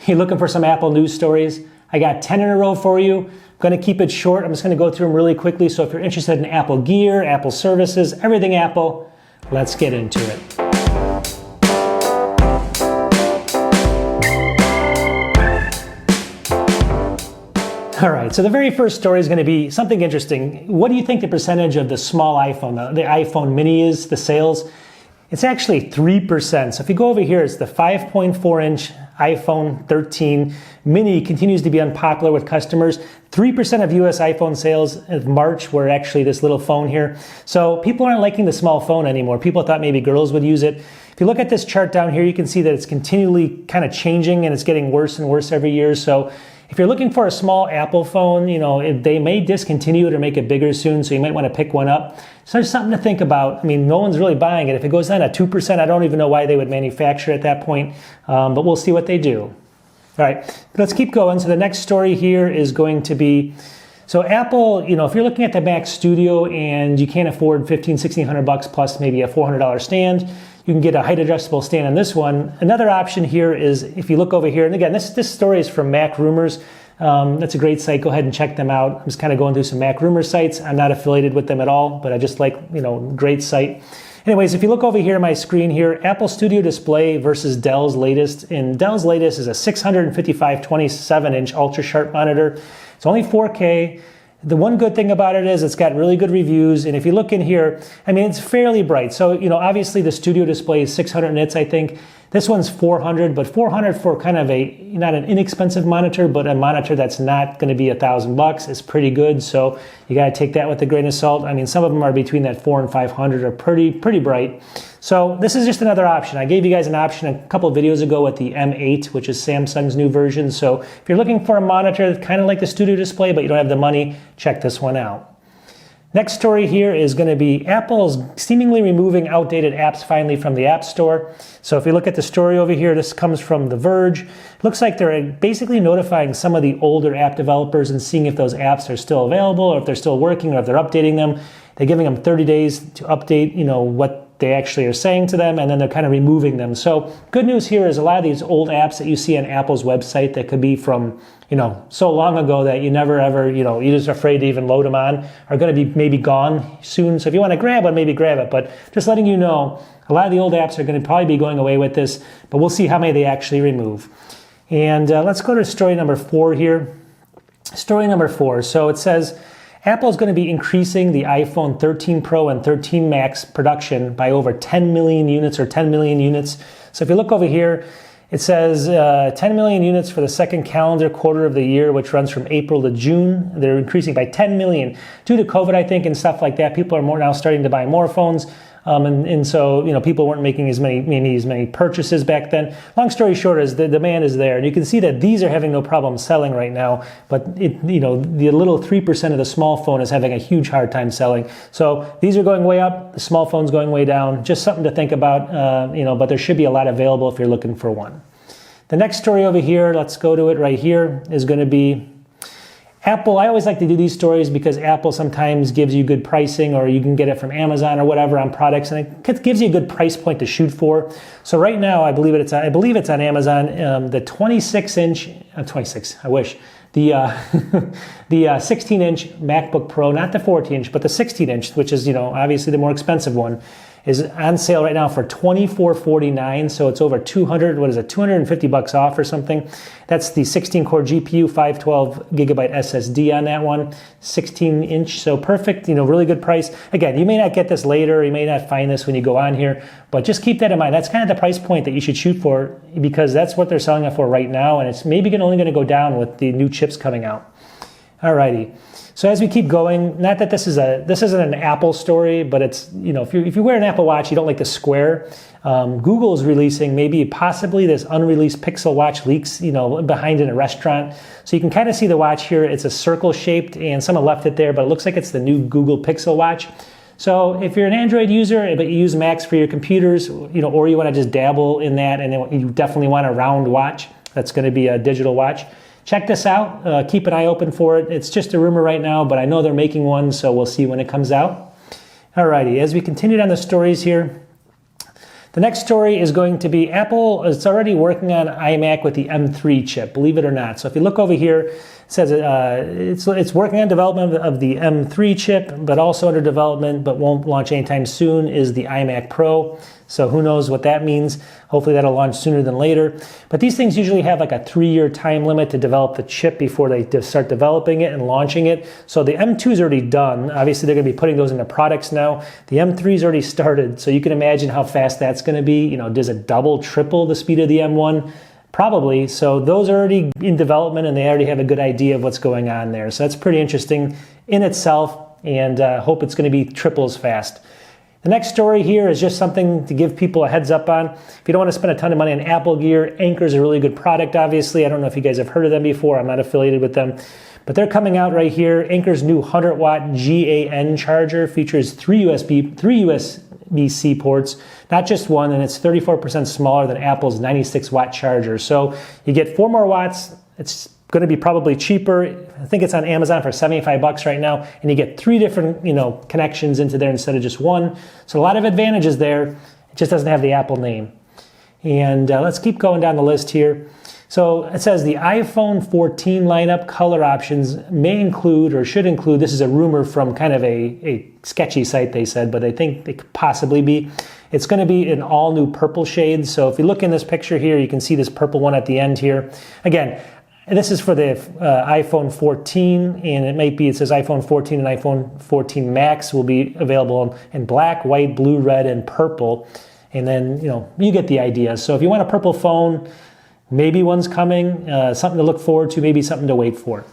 You're looking for some Apple news stories? I got 10 in a row for you. I'm going to keep it short. I'm just going to go through them really quickly. So if you're interested in Apple gear, Apple services, everything Apple, let's get into it. All right, so the very first story is going to be something interesting. What do you think the percentage of the small iPhone, the iPhone mini is, the sales? It's actually 3%. So if you go over here, it's the 5.4-inch iPhone 13 mini continues to be unpopular with customers. 3% of US iPhone sales of March were actually this little phone here. So people aren't liking the small phone anymore. People thought maybe girls would use it. If you look at this chart down here, you can see that it's continually kind of changing and it's getting worse and worse every year. So if you're looking for a small Apple phone, they may discontinue it or make it bigger soon, so you might want to pick one up. So there's something to think about. I mean, no one's really buying it. If it goes down at 2%, I don't even know why they would manufacture it at that point, but we'll see what they do. All right, let's keep going. So the next story here is going to be, so Apple, if you're looking at the Mac Studio and you can't afford $1,500-$1,600 plus maybe a $400 stand, you can get a height adjustable stand on this one. Another option here is if you look over here, and again, this story is from Mac Rumors. That's a great site. Go ahead and check them out. I'm just kind of going through some Mac Rumors sites. I'm not affiliated with them at all, but I just like, great site. Anyways, if you look over here on my screen here, Apple Studio Display versus Dell's latest. And Dell's latest is a 655 27-inch ultra sharp monitor. It's only 4K. The one good thing about it is it's got really good reviews, and if you look in here, it's fairly bright. So, obviously the Studio Display is 600 nits, I think. This one's 400, but 400 for kind of not an inexpensive monitor, but a monitor that's not going to be $1,000 is pretty good. So you got to take that with a grain of salt. Some of them are between that 400 and 500 are pretty bright. So this is just another option. I gave you guys an option a couple of videos ago with the M8, which is Samsung's new version. So if you're looking for a monitor kind of like the Studio Display, but you don't have the money, check this one out. Next story here is going to be Apple's seemingly removing outdated apps finally from the App Store. So if you look at the story over here, this comes from The Verge. It looks like they're basically notifying some of the older app developers and seeing if those apps are still available or if they're still working or if they're updating them. They're giving them 30 days to update, what they actually are saying to them, and then they're kind of removing them. So good news here is a lot of these old apps that you see on Apple's website that could be from, so long ago that you never ever, you're just afraid to even load them on, are going to be maybe gone soon. So if you want to grab one, maybe grab it. But just letting you know, a lot of the old apps are going to probably be going away with this, but we'll see how many they actually remove. And let's go to story number 4 here. Story number 4. So it says, Apple is going to be increasing the iPhone 13 Pro and 13 Max production by over 10 million units or 10 million units. So if you look over here, it says 10 million units for the second calendar quarter of the year, which runs from April to June. They're increasing by 10 million. Due to COVID, I think, and stuff like that, people are now starting to buy more phones. And so, people weren't making as many purchases back then. Long story short is the demand is there. And you can see that these are having no problem selling right now. But, the little 3% of the small phone is having a huge hard time selling. So these are going way up. The small phone's going way down. Just something to think about, but there should be a lot available if you're looking for one. The next story over here, let's go to it right here, is going to be Apple. I always like to do these stories because Apple sometimes gives you good pricing, or you can get it from Amazon or whatever on products, and it gives you a good price point to shoot for. So right now, I believe it's on Amazon. The 26-inch, 26. I wish the 16-inch MacBook Pro, not the 14-inch, but the 16-inch, which is obviously the more expensive one, is on sale right now for $24.49. So it's over 200. What is it? $250 off or something. That's the 16-core GPU, 512 gigabyte SSD on that one, 16-inch. So perfect. Really good price. Again, you may not get this later. You may not find this when you go on here, but just keep that in mind. That's kind of the price point that you should shoot for because that's what they're selling it for right now, and it's maybe only going to go down with the new chips coming out. Alrighty. So as we keep going, not that this isn't an Apple story, but it's, if you wear an Apple Watch, you don't like the square. Google is releasing possibly this unreleased Pixel Watch leaks, behind in a restaurant. So you can kind of see the watch here. It's a circle shaped, and someone left it there, but it looks like it's the new Google Pixel Watch. So if you're an Android user, but you use Macs for your computers, or you want to just dabble in that, and you definitely want a round watch, that's going to be a digital watch. Check this out. Keep an eye open for it. It's just a rumor right now, but I know they're making one, so we'll see when it comes out. Alrighty, as we continue down the stories here, The next story is going to be Apple is already working on iMac with the M3 chip, believe it or not. So if you look over here, it says it's working on development of the M3 chip, but also under development, but won't launch anytime soon, is the iMac Pro. So who knows what that means. Hopefully that'll launch sooner than later. But these things usually have like a 3-year time limit to develop the chip before they start developing it and launching it. So the M2 is already done. Obviously they're going to be putting those into products now. The M3 is already started, so you can imagine how fast that's going to be. You know, does it double, triple the speed of the M1? Probably. So those are already in development and they already have a good idea of what's going on there. So that's pretty interesting in itself, and hope it's going to be triple as fast. The next story here is just something to give people a heads up on. If you don't want to spend a ton of money on Apple gear, Anker is a really good product, obviously. I don't know if you guys have heard of them before. I'm not affiliated with them. But they're coming out right here. Anker's new 100-watt GAN charger features 3 USB-C ports, not just one, and it's 34% smaller than Apple's 96-watt charger. So you get 4 more watts. It's going to be probably cheaper. I think it's on Amazon for $75 right now, and you get 3 different, connections into there instead of just one. So a lot of advantages there. It just doesn't have the Apple name. And let's keep going down the list here. So it says the iPhone 14 lineup color options may include or should include, this is a rumor from kind of a sketchy site they said, but I think it could possibly be, it's going to be an all new purple shade. So if you look in this picture here, you can see this purple one at the end here. Again, this is for the iPhone 14, and it says iPhone 14 and iPhone 14 Max will be available in black, white, blue, red, and purple. And then, you get the idea. So if you want a purple phone, maybe one's coming, something to look forward to, maybe something to wait for.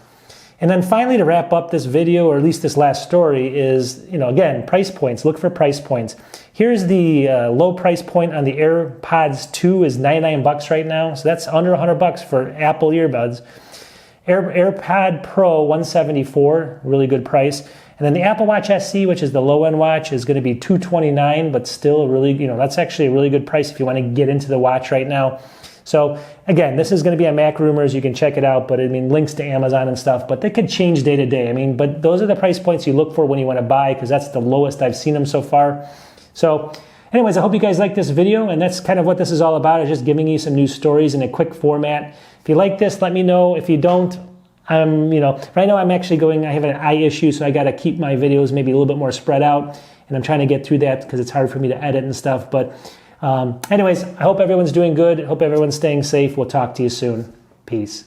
And then finally, to wrap up this video, or at least this last story, is, again, price points. Look for price points. Here's the low price point on the AirPods 2 is $99 right now. So that's under $100 for Apple earbuds. AirPod Pro, $174, really good price. And then the Apple Watch SE, which is the low-end watch, is going to be $229, but still really, that's actually a really good price if you want to get into the watch right now. So again, this is going to be on Mac Rumors. You can check it out, but links to Amazon and stuff, but they could change day to day. But those are the price points you look for when you want to buy, because that's the lowest I've seen them so far. So anyways, I hope you guys like this video, and that's kind of what this is all about, is just giving you some news stories in a quick format. If you like this, let me know. If you don't, right now I'm actually I have an eye issue, so I got to keep my videos maybe a little bit more spread out, and I'm trying to get through that because it's hard for me to edit and stuff. But anyways, I hope everyone's doing good. I hope everyone's staying safe. We'll talk to you soon. Peace.